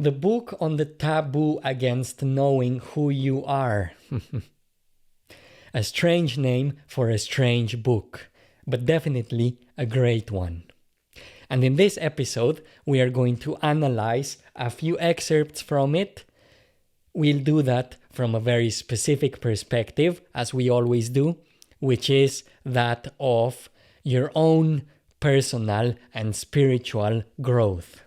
The book on the taboo against knowing who you are. A strange name for a strange book, but definitely a great one. And in this episode, we are going to analyze a few excerpts from it. We'll do that from a very specific perspective, as we always do, which is that of your own personal and spiritual growth.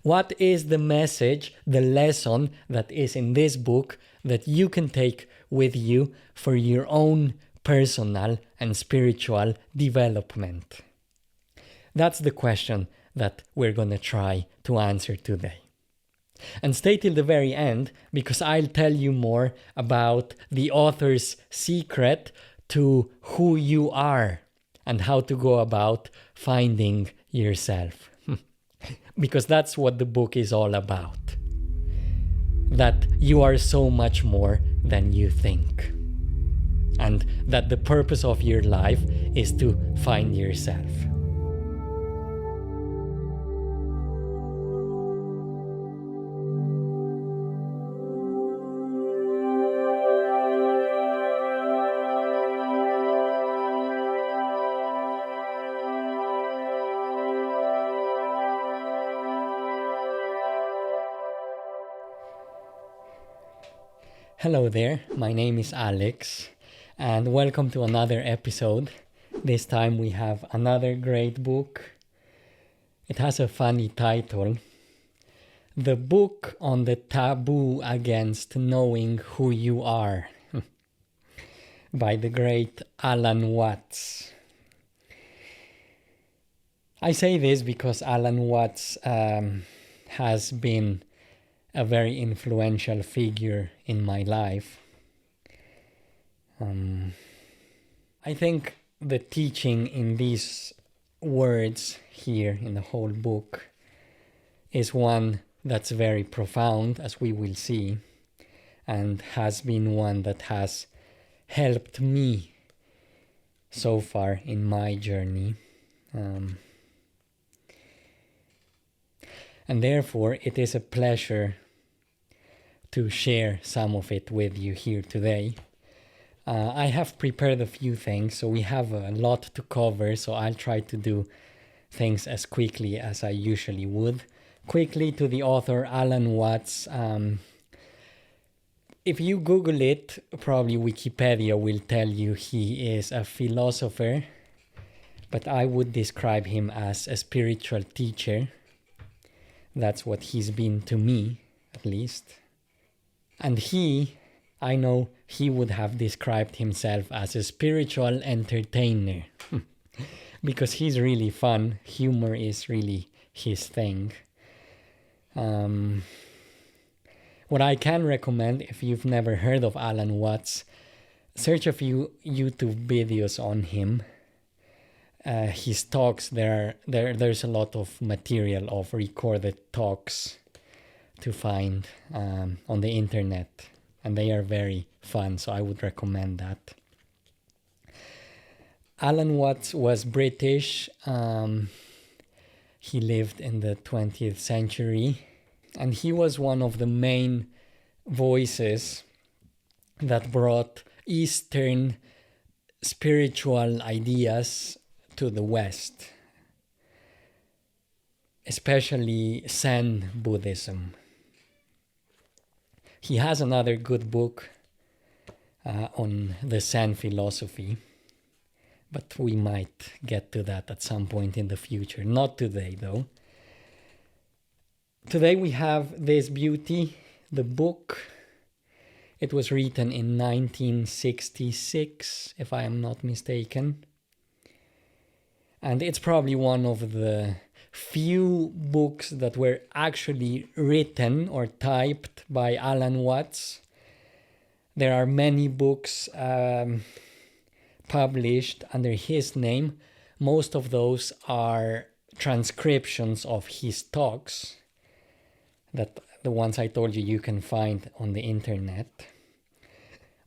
What is the message, the lesson that is in this book that you can take with you for your own personal and spiritual development? That's the question that we're going to try to answer today. And stay till the very end, because I'll tell you more about the author's secret to who you are and how to go about finding yourself. Because that's what the book is all about. That you are so much more than you think. And that the purpose of your life is to find yourself. Hello there, my name is Alex, and welcome to another episode. This time we have another great book. It has a funny title. The Book on the Taboo Against Knowing Who You Are by the great Alan Watts. I say this because Alan Watts has been a very influential figure in my life. I think the teaching in these words here in the whole book is one that's very profound, as we will see, and has been one that has helped me so far in my journey. And therefore, it is a pleasure to share some of it with you here today. I have prepared a few things, so we have a lot to cover, so I'll try to do things as quickly as I usually would. Quickly to the author, Alan Watts. If you Google it, probably Wikipedia will tell you he is a philosopher, but I would describe him as a spiritual teacher. That's what he's been to me, at least. And I know he would have described himself as a spiritual entertainer. Because he's really fun. Humor is really his thing. What I can recommend, if you've never heard of Alan Watts, search a few YouTube videos on him. His talks, there's a lot of material of recorded talks to find on the internet, and they are very fun, so I would recommend that. Alan Watts was British. He lived in the 20th century, and he was one of the main voices that brought Eastern spiritual ideas to the West, especially Zen Buddhism. He has another good book on the Zen philosophy, but we might get to that at some point in the future. Not today, though. Today we have this beauty, the book. It was written in 1966, if I am not mistaken. And it's probably one of the few books that were actually written or typed by Alan Watts. There are many books published under his name. Most of those are transcriptions of his talks, that the ones I told you can find on the internet.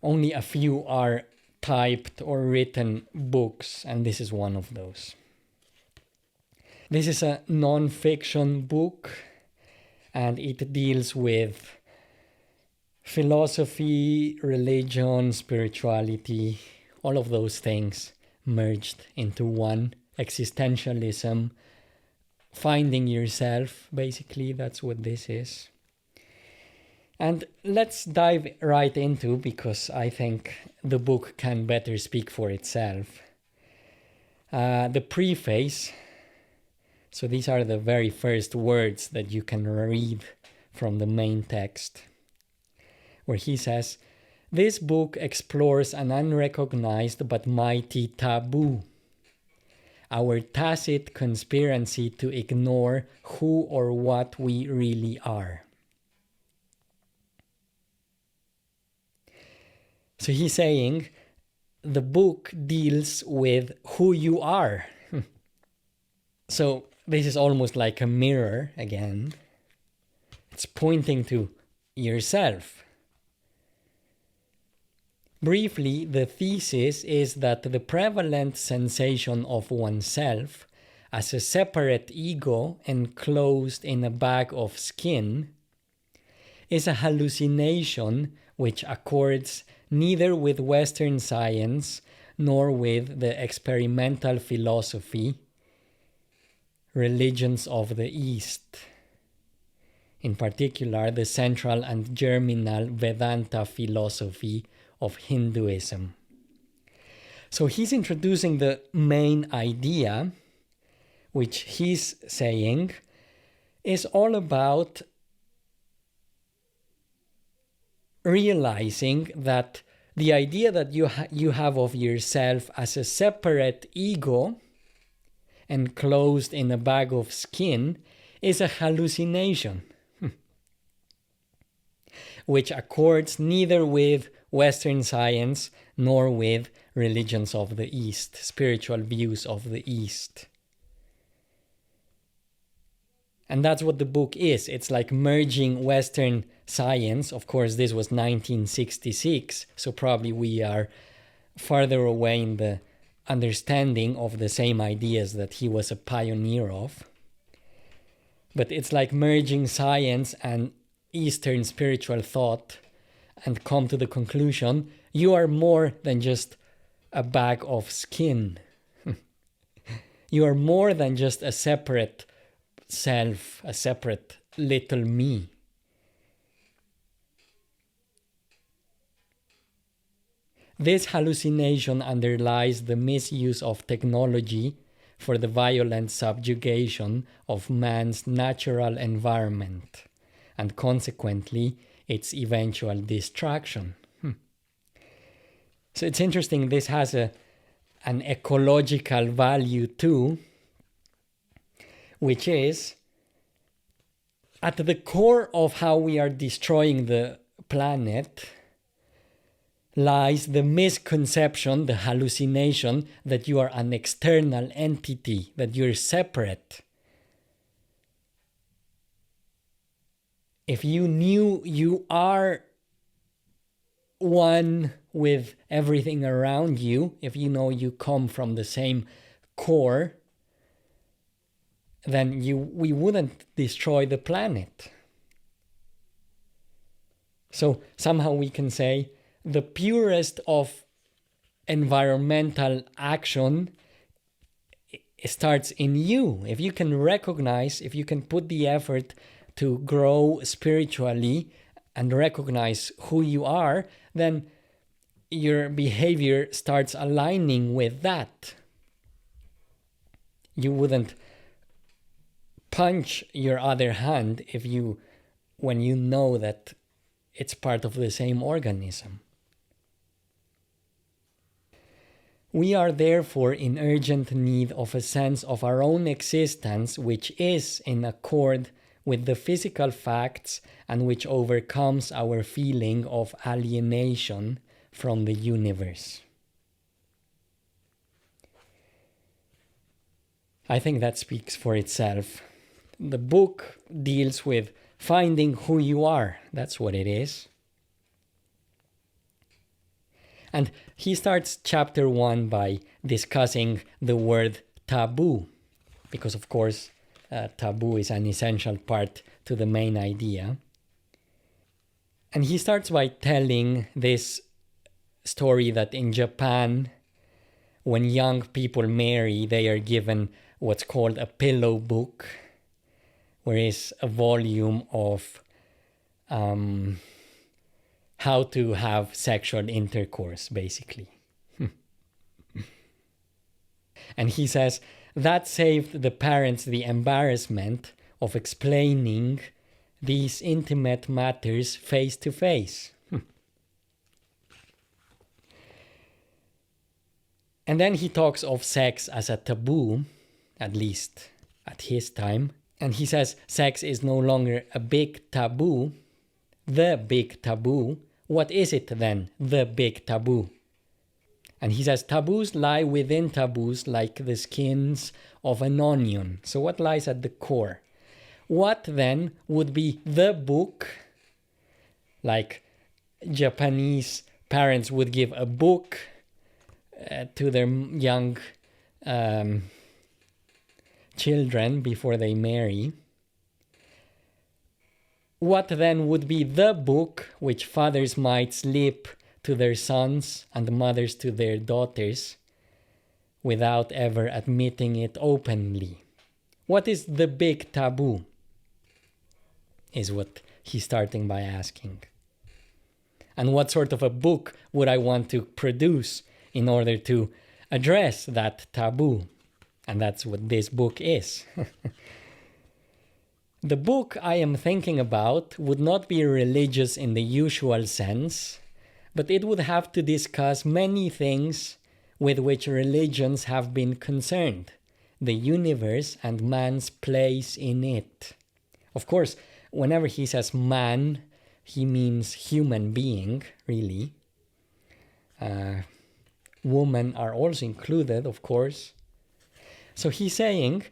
Only a few are typed or written books, and this is one of those. This is a non-fiction book, and it deals with philosophy, religion, spirituality, all of those things merged into one. Existentialism, finding yourself, basically, that's what this is. And let's dive right into, because I think the book can better speak for itself. The preface. So these are the very first words that you can read from the main text, where he says, "This book explores an unrecognized but mighty taboo, our tacit conspiracy to ignore who or what we really are." So he's saying the book deals with who you are. So this is almost like a mirror again. It's pointing to yourself. Briefly, the thesis is that the prevalent sensation of oneself as a separate ego enclosed in a bag of skin is a hallucination which accords neither with Western science nor with the experimental philosophy, religions of the East, in particular the central and germinal Vedanta philosophy of Hinduism. So he's introducing the main idea, which he's saying is all about realizing that the idea that you have of yourself as a separate ego enclosed in a bag of skin is a hallucination, which accords neither with Western science nor with religions of the East, spiritual views of the East. And that's what the book is. It's like merging Western science. Of course, this was 1966, so probably we are farther away in the understanding of the same ideas that he was a pioneer of. But it's like merging science and Eastern spiritual thought and come to the conclusion, you are more than just a bag of skin. You are more than just a separate self, a separate little me. This hallucination underlies the misuse of technology for the violent subjugation of man's natural environment, and consequently its eventual destruction. So it's interesting, this has an ecological value too, which is at the core of how we are destroying the planet lies the misconception, the hallucination that you are an external entity, that you're separate. If you knew you are one with everything around you, if you know you come from the same core, then we wouldn't destroy the planet. So somehow we can say the purest of environmental action starts in you. If you can recognize, if you can put the effort to grow spiritually and recognize who you are, then your behavior starts aligning with that. You wouldn't punch your other hand when you know that it's part of the same organism. We are therefore in urgent need of a sense of our own existence which is in accord with the physical facts and which overcomes our feeling of alienation from the universe. I think that speaks for itself. The book deals with finding who you are. That's what it is. And he starts chapter 1 by discussing the word taboo. because of course taboo is an essential part to the main idea. And he starts by telling this story that in Japan, when young people marry, they are given what's called a pillow book, where is a volume of how to have sexual intercourse, basically. And he says that saved the parents the embarrassment of explaining these intimate matters face to face. And then he talks of sex as a taboo, at least at his time. And he says sex is no longer a big taboo, the big taboo. What is it then, the big taboo? And he says taboos lie within taboos like the skins of an onion. So what lies at the core? What then would be the book? Like Japanese parents would give a book to their young children before they marry. What then would be the book which fathers might slip to their sons and mothers to their daughters without ever admitting it openly? What is the big taboo? Is what he's starting by asking. And what sort of a book would I want to produce in order to address that taboo? And that's what this book is. The book I am thinking about would not be religious in the usual sense, but it would have to discuss many things with which religions have been concerned, the universe and man's place in it. Of course, whenever he says man, he means human being, really. Women are also included, of course. So he's saying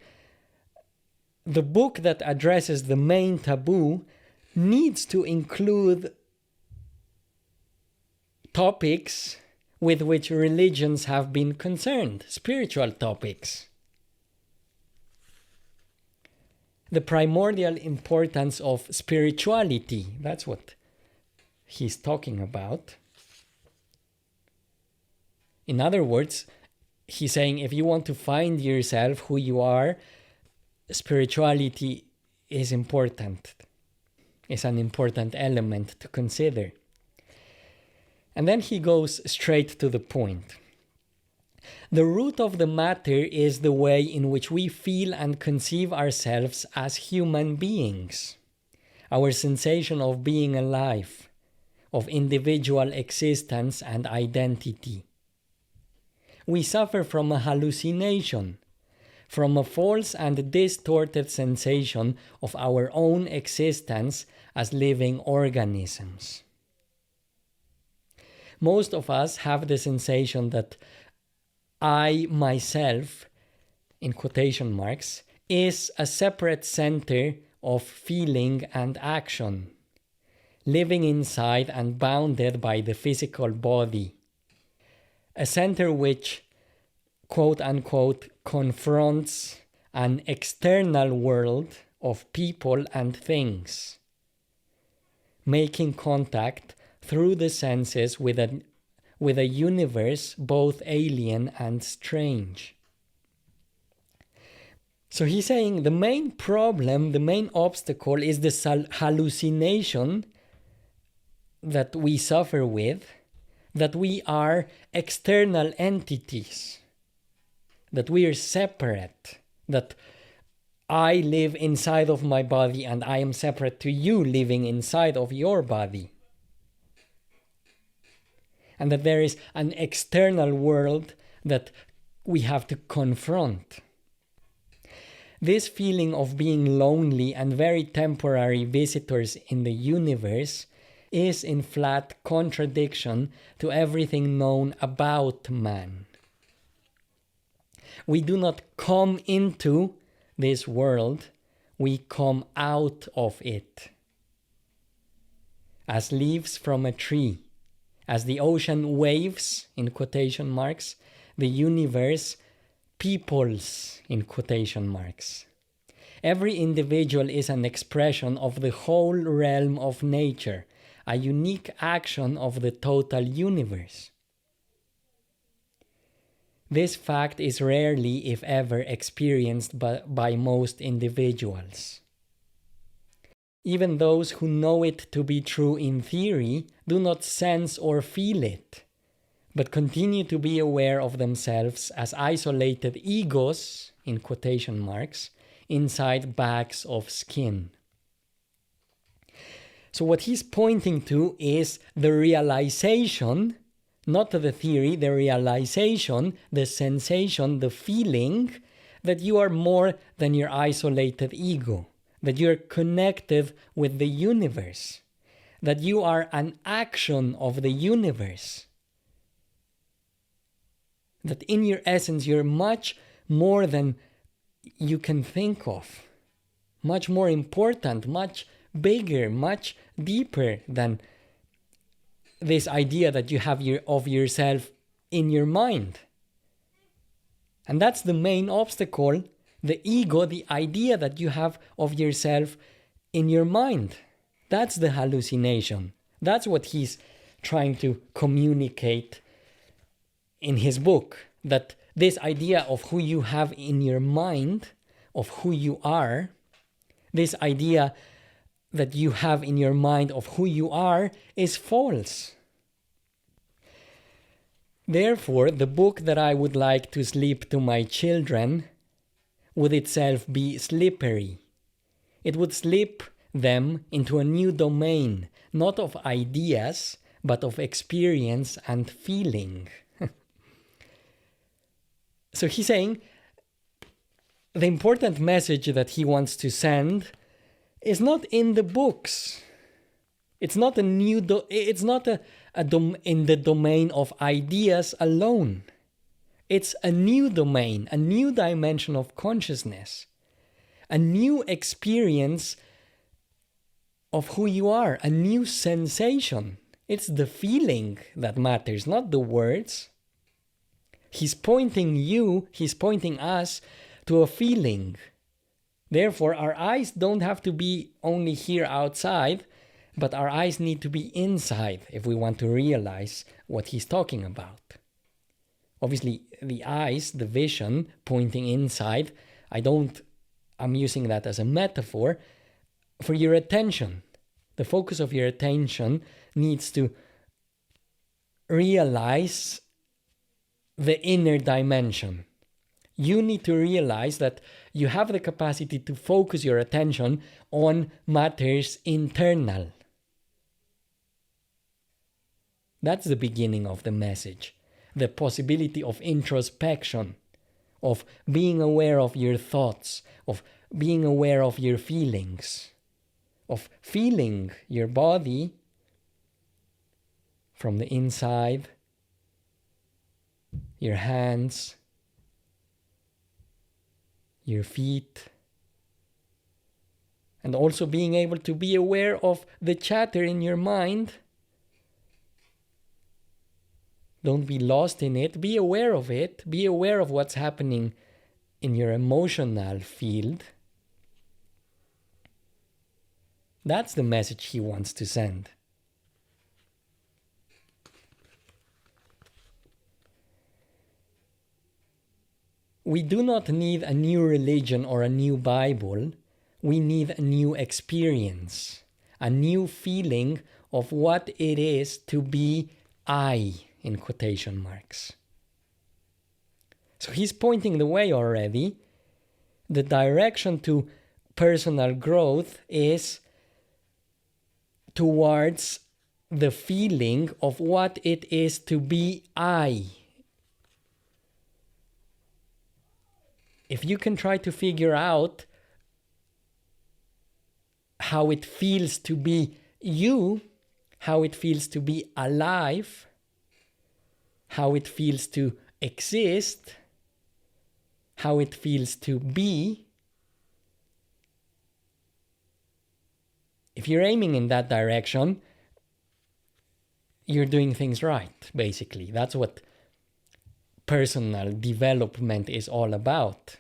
the book that addresses the main taboo needs to include topics with which religions have been concerned, spiritual topics. The primordial importance of spirituality, that's what he's talking about. In other words, he's saying if you want to find yourself, who you are, spirituality is important. It's an important element to consider. And then he goes straight to the point. The root of the matter is the way in which we feel and conceive ourselves as human beings. Our sensation of being alive, of individual existence and identity. We suffer from a hallucination, from a false and distorted sensation of our own existence as living organisms. Most of us have the sensation that I, myself, in quotation marks, is a separate center of feeling and action, living inside and bounded by the physical body. A center which, quote unquote, confronts an external world of people and things, making contact through the senses with a universe both alien and strange. So he's saying the main problem, the main obstacle is the hallucination that we suffer with, that we are external entities, that we are separate, that I live inside of my body and I am separate to you living inside of your body. And that there is an external world that we have to confront. This feeling of being lonely and very temporary visitors in the universe is in flat contradiction to everything known about man. We do not come into this world, we come out of it. As leaves from a tree, as the ocean waves, in quotation marks, the universe peoples, in quotation marks. Every individual is an expression of the whole realm of nature, a unique action of the total universe. This fact is rarely, if ever, experienced by most individuals. Even those who know it to be true in theory do not sense or feel it, but continue to be aware of themselves as isolated egos, in quotation marks, inside bags of skin. So what he's pointing to is the realization, not the theory, the realization, the sensation, the feeling that you are more than your isolated ego, that you're connected with the universe, that you are an action of the universe, that in your essence you're much more than you can think of, much more important, much bigger, much deeper than this idea that you have of yourself in your mind. And that's the main obstacle, the ego, the idea that you have of yourself in your mind. That's the hallucination. That's what he's trying to communicate in his book, that this idea of who you have in your mind, of who you are, this idea that you have in your mind of who you are is false. Therefore, the book that I would like to slip to my children would itself be slippery. It would slip them into a new domain, not of ideas, but of experience and feeling. So he's saying the important message that he wants to send is not in the books. It's not a new. It's not in the domain of ideas alone. It's a new domain, a new dimension of consciousness, a new experience of who you are, a new sensation. It's the feeling that matters, not the words. He's pointing us to a feeling. Therefore, our eyes don't have to be only here outside, but our eyes need to be inside if we want to realize what he's talking about. Obviously, the eyes, the vision, pointing inside, I'm using that as a metaphor for your attention. The focus of your attention needs to realize the inner dimension. You need to realize that you have the capacity to focus your attention on matters internal. That's the beginning of the message. The possibility of introspection, of being aware of your thoughts, of being aware of your feelings, of feeling your body from the inside, your hands, your feet, and also being able to be aware of the chatter in your mind. Don't be lost in it. Be aware of it. Be aware of what's happening in your emotional field. That's the message he wants to send. We do not need a new religion or a new Bible. We need a new experience, a new feeling of what it is to be I, in quotation marks. So he's pointing the way already. The direction to personal growth is towards the feeling of what it is to be I. If you can try to figure out how it feels to be you, how it feels to be alive, how it feels to exist, how it feels to be, if you're aiming in that direction, you're doing things right, basically. That's what personal development is all about.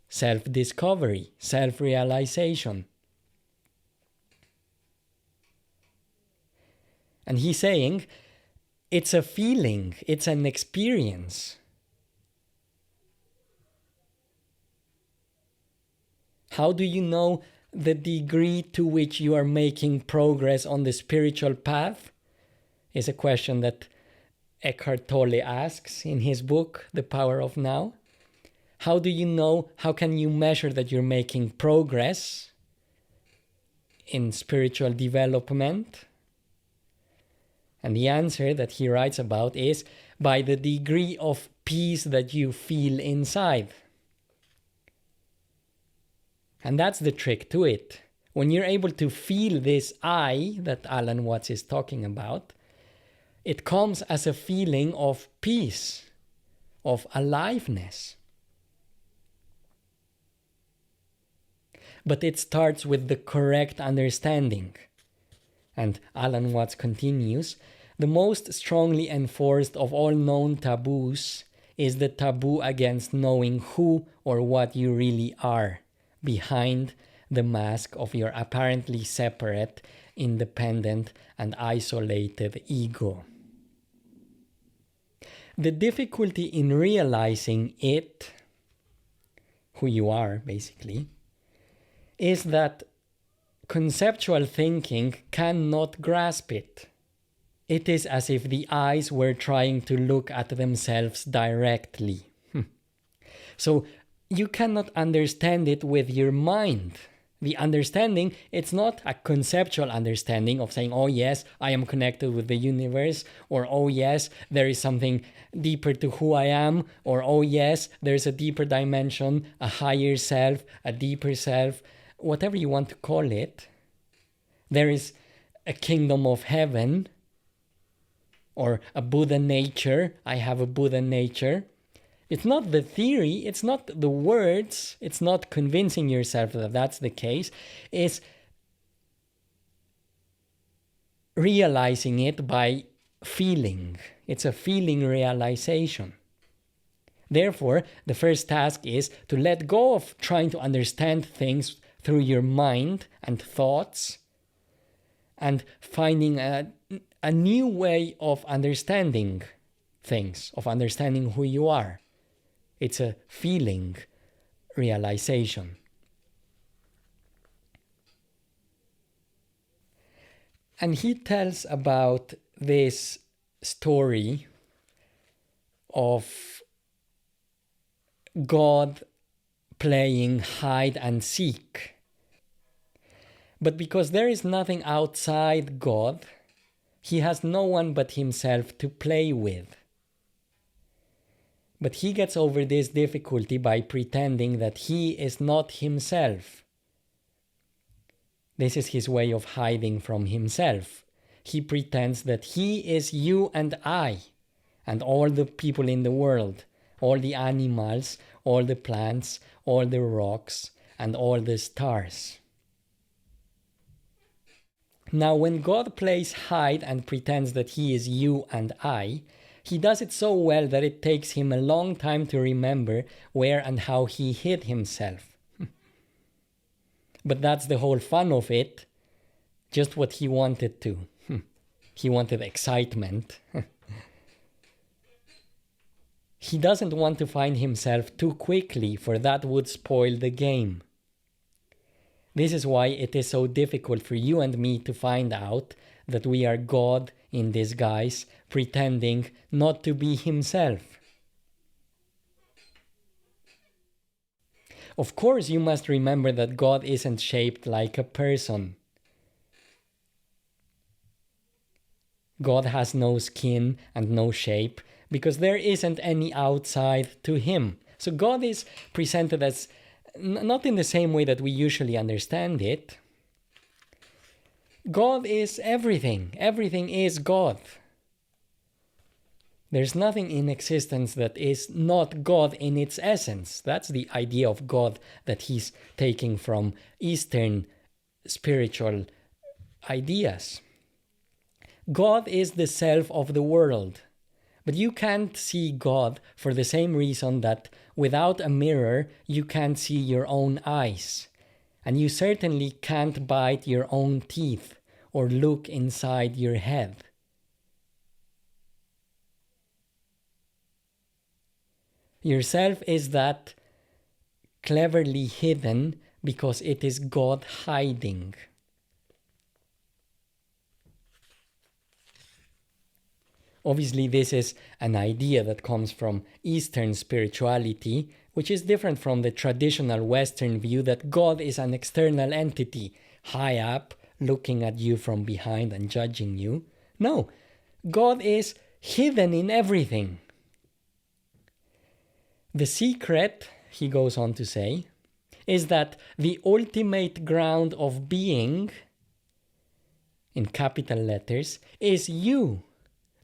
Self-discovery, self-realization. And he's saying, it's a feeling, it's an experience. How do you know the degree to which you are making progress on the spiritual path? Is a question that Eckhart Tolle asks in his book, The Power of Now. How do you know, how can you measure that you're making progress in spiritual development? And the answer that he writes about is by the degree of peace that you feel inside. And that's the trick to it. When you're able to feel this I that Alan Watts is talking about, it comes as a feeling of peace, of aliveness. But it starts with the correct understanding. And Alan Watts continues, the most strongly enforced of all known taboos is the taboo against knowing who or what you really are behind the mask of your apparently separate, independent, and isolated ego. The difficulty in realizing it, who you are basically, is that conceptual thinking cannot grasp it. It is as if the eyes were trying to look at themselves directly. So you cannot understand it with your mind. The understanding, it's not a conceptual understanding of saying, oh yes, I am connected with the universe, or oh yes, there is something deeper to who I am, or oh yes, there's a deeper dimension, a higher self, a deeper self, whatever you want to call it. There is a kingdom of heaven, or a Buddha nature, I have a Buddha nature. It's not the theory, it's not the words, it's not convincing yourself that that's the case. It's realizing it by feeling. It's a feeling realization. Therefore, the first task is to let go of trying to understand things through your mind and thoughts, and finding a new way of understanding things, of understanding who you are. It's a feeling realization. And he tells about this story of God playing hide and seek. But because there is nothing outside God, he has no one but himself to play with. But he gets over this difficulty by pretending that he is not himself. This is his way of hiding from himself. He pretends that he is you and I, and all the people in the world, all the animals, all the plants, all the rocks, and all the stars. Now, when God plays hide and pretends that he is you and I, he does it so well that it takes him a long time to remember where and how he hid himself. But that's the whole fun of it, just what he wanted to. He wanted excitement. He doesn't want to find himself too quickly, for that would spoil the game. This is why it is so difficult for you and me to find out that we are God in disguise, pretending not to be himself. Of course, you must remember that God isn't shaped like a person. God has no skin and no shape, because there isn't any outside to him. So God is presented as not in the same way that we usually understand it. God is everything. Everything is God. There's nothing in existence that is not God in its essence. That's the idea of God that he's taking from Eastern spiritual ideas. God is the self of the world, But you can't see God for the same reason that without a mirror, you can't see your own eyes. And you certainly can't bite your own teeth or look inside your head. Yourself is that cleverly hidden because it is God hiding. Obviously, this is an idea that comes from Eastern spirituality, which is different from the traditional Western view that God is an external entity, high up, looking at you from behind and judging you. No, God is hidden in everything. The secret, he goes on to say, is that the ultimate ground of being, in capital letters, is you.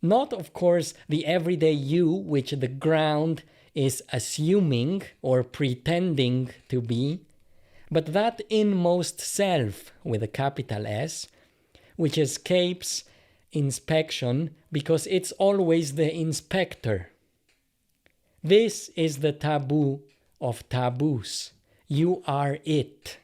Not, of course, the everyday you, which the ground is assuming or pretending to be, but that inmost self, with a capital S, which escapes inspection because it's always the inspector. This is the taboo of taboos. You are it.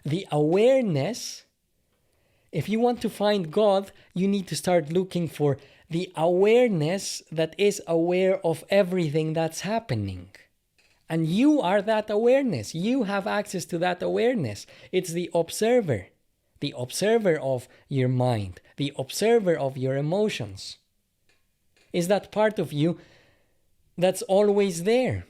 The awareness, if you want to find God, you need to start looking for the awareness that is aware of everything that's happening. And you are that awareness. You have access to that awareness. It's the observer of your mind, the observer of your emotions. Is that part of you that's always there.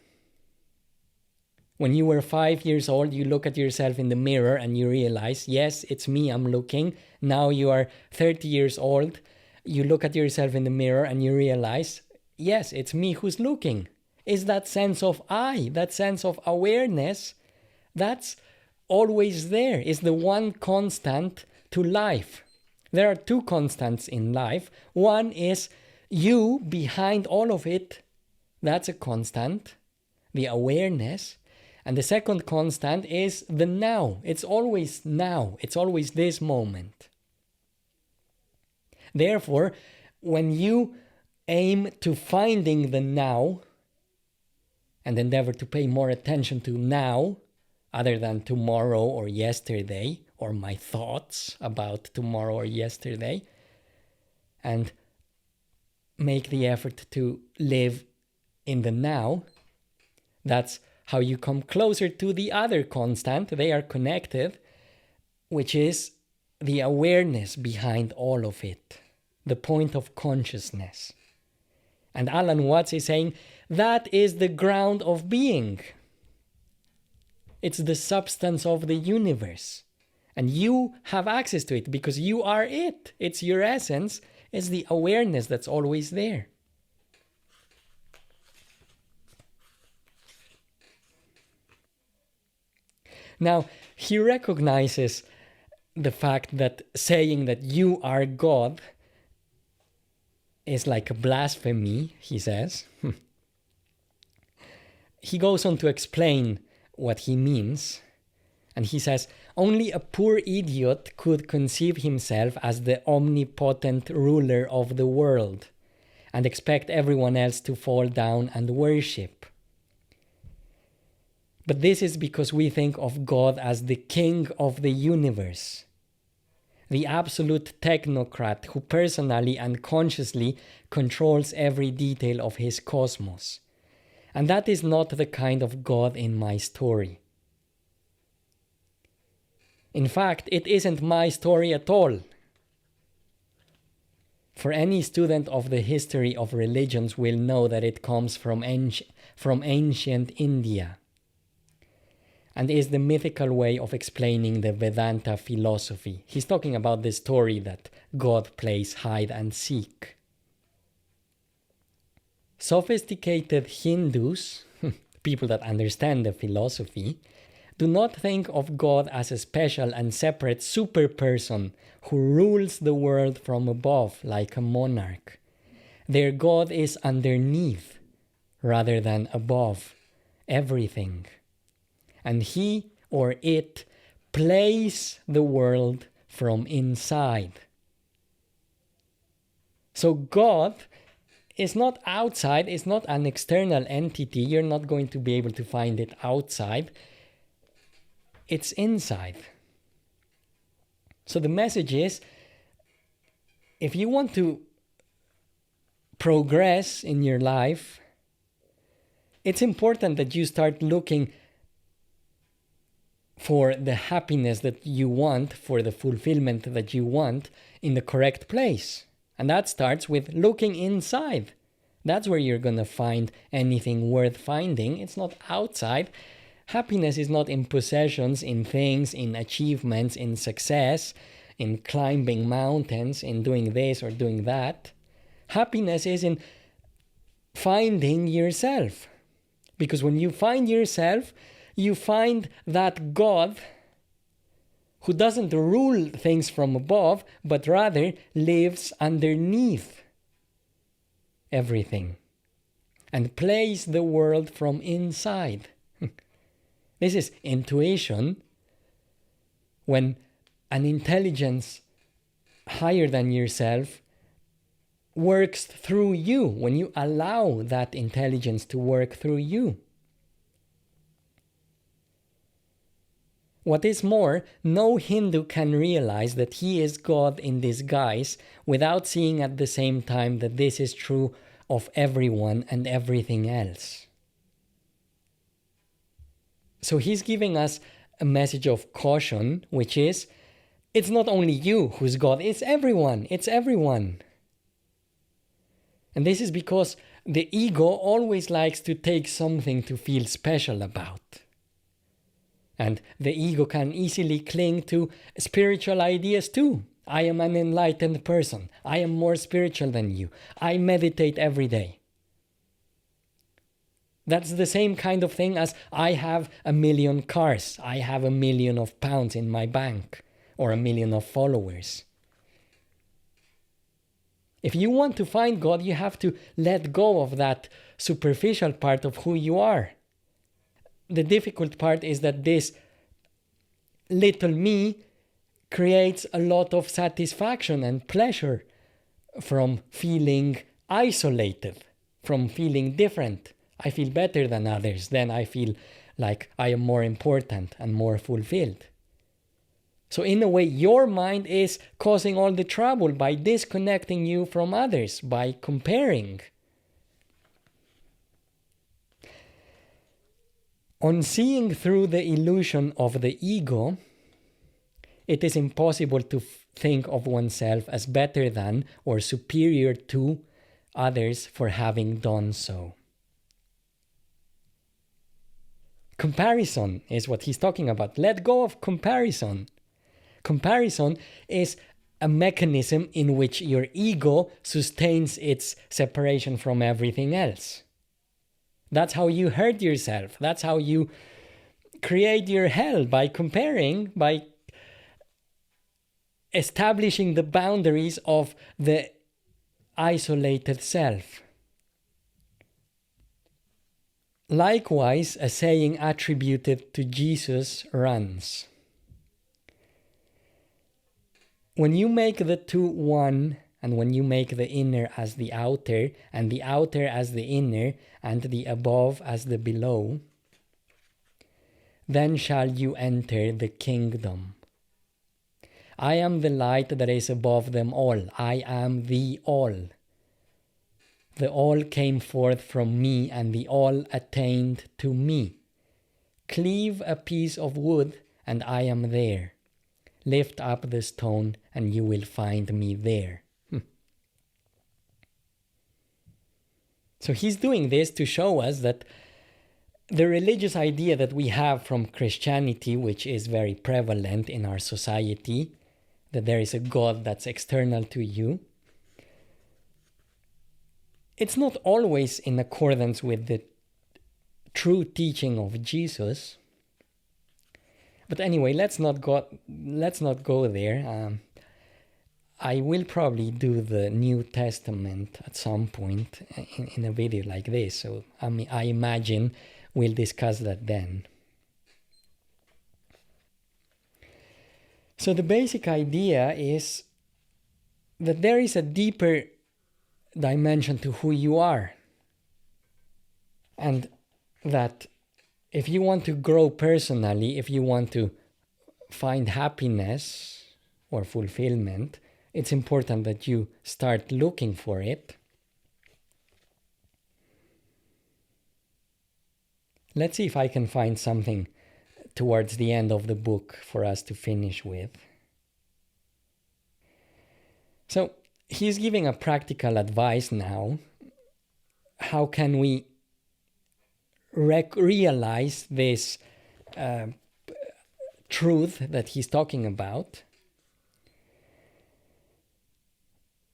When you were 5 years old, you look at yourself in the mirror and you realize, yes, it's me, I'm looking. Now you are 30 years old, you look at yourself in the mirror and you realize, yes, it's me who's looking. Is that sense of I, that sense of awareness, that's always there, is the one constant to life. There are two constants in life. One is you behind all of it, that's a constant, the awareness. And the second constant is the now. It's always now. It's always this moment. Therefore, when you aim to finding the now and endeavor to pay more attention to now, other than tomorrow or yesterday, or my thoughts about tomorrow or yesterday, and make the effort to live in the now, that's how you come closer to the other constant. They are connected, which is the awareness behind all of it, the point of consciousness. And Alan Watts is saying that is the ground of being. It's the substance of the universe. And you have access to it because you are it. It's your essence. It's the awareness that's always there. Now, he recognizes the fact that saying that you are God is like a blasphemy, he says. He goes on to explain what he means. And he says, only a poor idiot could conceive himself as the omnipotent ruler of the world and expect everyone else to fall down and worship. But this is because we think of God as the king of the universe, the absolute technocrat who personally and consciously controls every detail of his cosmos. And that is not the kind of God in my story. In fact, it isn't my story at all. For any student of the history of religions will know that it comes from ancient India, and is the mythical way of explaining the Vedanta philosophy. He's talking about the story that God plays hide and seek. Sophisticated Hindus, people that understand the philosophy, do not think of God as a special and separate super person who rules the world from above like a monarch. Their God is underneath rather than above everything. And he or it plays the world from inside. So God is not outside, it's not an external entity. You're not going to be able to find it outside. It's inside. So the message is, if you want to progress in your life, it's important that you start looking for the happiness that you want, for the fulfillment that you want in the correct place. And that starts with looking inside. That's where you're going to find anything worth finding. It's not outside. Happiness is not in possessions, in things, in achievements, in success, in climbing mountains, in doing this or doing that. Happiness is in finding yourself. Because when you find yourself, you find that God who doesn't rule things from above, but rather lives underneath everything and plays the world from inside. This is intuition. When an intelligence higher than yourself works through you, when you allow that intelligence to work through you. What is more, no Hindu can realize that he is God in disguise without seeing at the same time that this is true of everyone and everything else. So he's giving us a message of caution, which is, it's not only you who's God, it's everyone, it's everyone. And this is because the ego always likes to take something to feel special about. And the ego can easily cling to spiritual ideas too. I am an enlightened person. I am more spiritual than you. I meditate every day. That's the same kind of thing as I have 1,000,000 cars. I have 1,000,000 of pounds in my bank, or 1,000,000 of followers. If you want to find God, you have to let go of that superficial part of who you are. The difficult part is that this little me creates a lot of satisfaction and pleasure from feeling isolated, from feeling different. I feel better than others, then I feel like I am more important and more fulfilled. So in a way, your mind is causing all the trouble by disconnecting you from others, by comparing. On seeing through the illusion of the ego, it is impossible to think of oneself as better than or superior to others for having done so. Comparison is what he's talking about. Let go of comparison. Comparison is a mechanism in which your ego sustains its separation from everything else. That's how you hurt yourself. That's how you create your hell, by comparing, by establishing the boundaries of the isolated self. Likewise, a saying attributed to Jesus runs: when you make the two one, and when you make the inner as the outer, and the outer as the inner, and the above as the below, then shall you enter the kingdom. I am the light that is above them all. I am the all. The all came forth from me, and the all attained to me. Cleave a piece of wood, and I am there. Lift up the stone, and you will find me there. So he's doing this to show us that the religious idea that we have from Christianity, which is very prevalent in our society, that there is a God that's external to you, it's not always in accordance with the true teaching of Jesus. But anyway, let's not go there. I will probably do the New Testament at some point in a video like this. So I imagine we'll discuss that then. So the basic idea is that there is a deeper dimension to who you are. And that if you want to grow personally, if you want to find happiness or fulfillment, it's important that you start looking for it. Let's see if I can find something towards the end of the book for us to finish with. So he's giving a practical advice now. How can we realize this truth that he's talking about?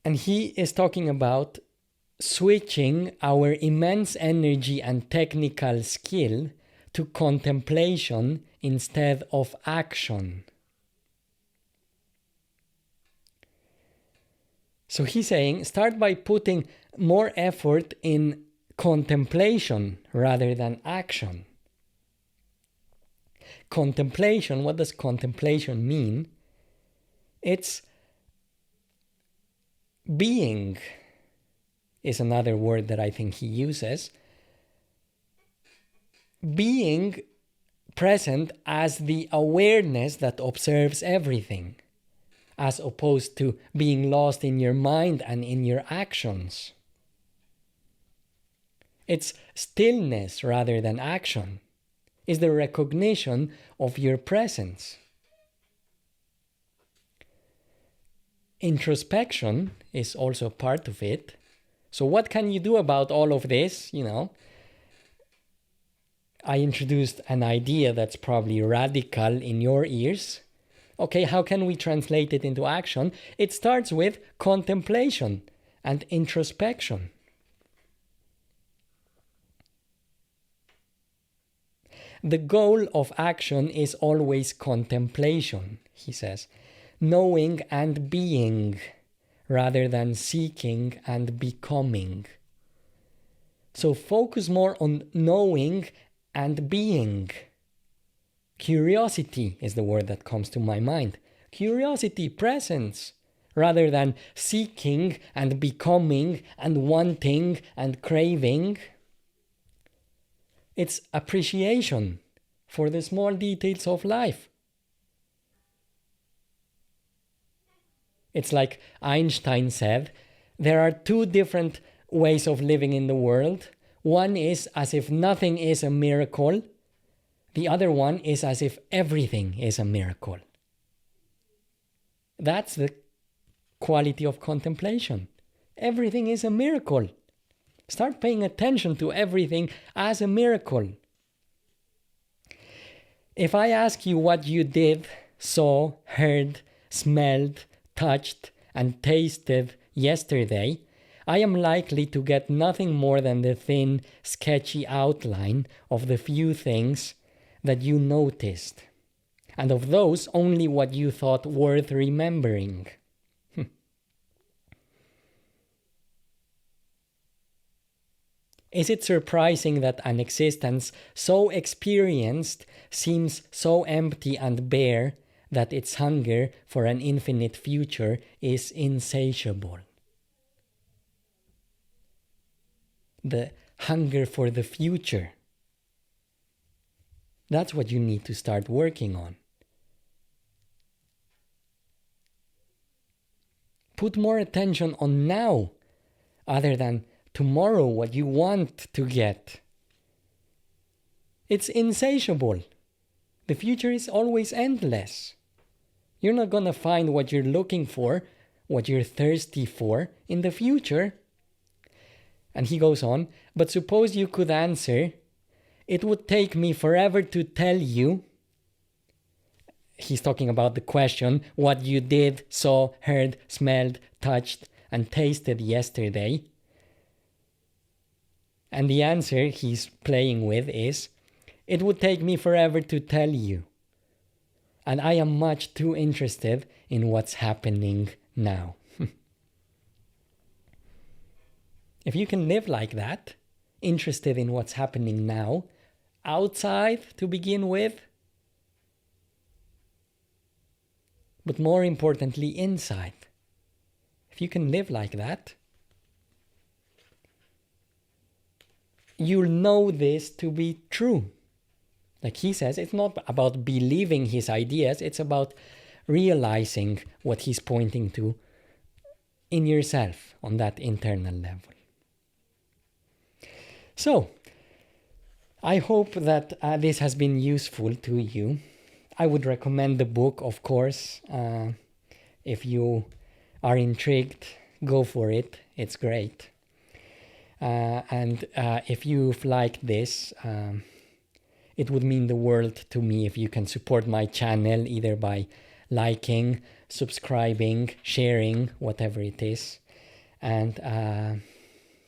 And he is talking about switching our immense energy and technical skill to contemplation instead of action. So he's saying, start by putting more effort in contemplation rather than action. Contemplation, what does contemplation mean? It's being, is another word that I think he uses. Being present as the awareness that observes everything, as opposed to being lost in your mind and in your actions. It's stillness rather than action. It's the recognition of your presence. Introspection is also part of it. So what can you do about all of this? I introduced an idea that's probably radical in your ears. Okay, how can we translate it into action? It starts with contemplation and introspection. The goal of action is always contemplation, he says. Knowing and being, rather than seeking and becoming. So focus more on knowing and being. Curiosity is the word that comes to my mind. Curiosity, presence, rather than seeking and becoming and wanting and craving. It's appreciation for the small details of life. It's like Einstein said, there are two different ways of living in the world. One is as if nothing is a miracle. The other one is as if everything is a miracle. That's the quality of contemplation. Everything is a miracle. Start paying attention to everything as a miracle. If I ask you what you did, saw, heard, smelled, touched, and tasted yesterday, I am likely to get nothing more than the thin, sketchy outline of the few things that you noticed, and of those only what you thought worth remembering. Is it surprising that an existence so experienced seems so empty and bare that its hunger for an infinite future is insatiable? The hunger for the future. That's what you need to start working on. Put more attention on now, other than tomorrow, what you want to get. It's insatiable. The future is always endless. You're not going to find what you're looking for, what you're thirsty for in the future. And he goes on, but suppose you could answer, it would take me forever to tell you. He's talking about the question, what you did, saw, heard, smelled, touched, and tasted yesterday. And the answer he's playing with is, it would take me forever to tell you. And I am much too interested in what's happening now. If you can live like that, interested in what's happening now, outside to begin with, but more importantly, inside. If you can live like that, you'll know this to be true. Like he says, it's not about believing his ideas, it's about realizing what he's pointing to in yourself on that internal level. So, I hope that this has been useful to you. I would recommend the book, of course. If you are intrigued, go for it. It's great. And if you've liked this, it would mean the world to me if you can support my channel either by liking, subscribing, sharing, whatever it is. And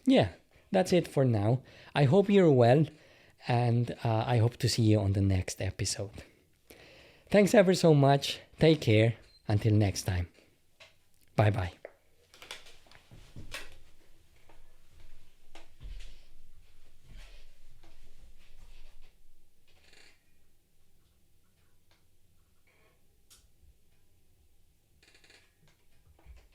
yeah, that's it for now. I hope you're well, and I hope to see you on the next episode. Thanks ever so much. Take care. Until next time. Bye-bye.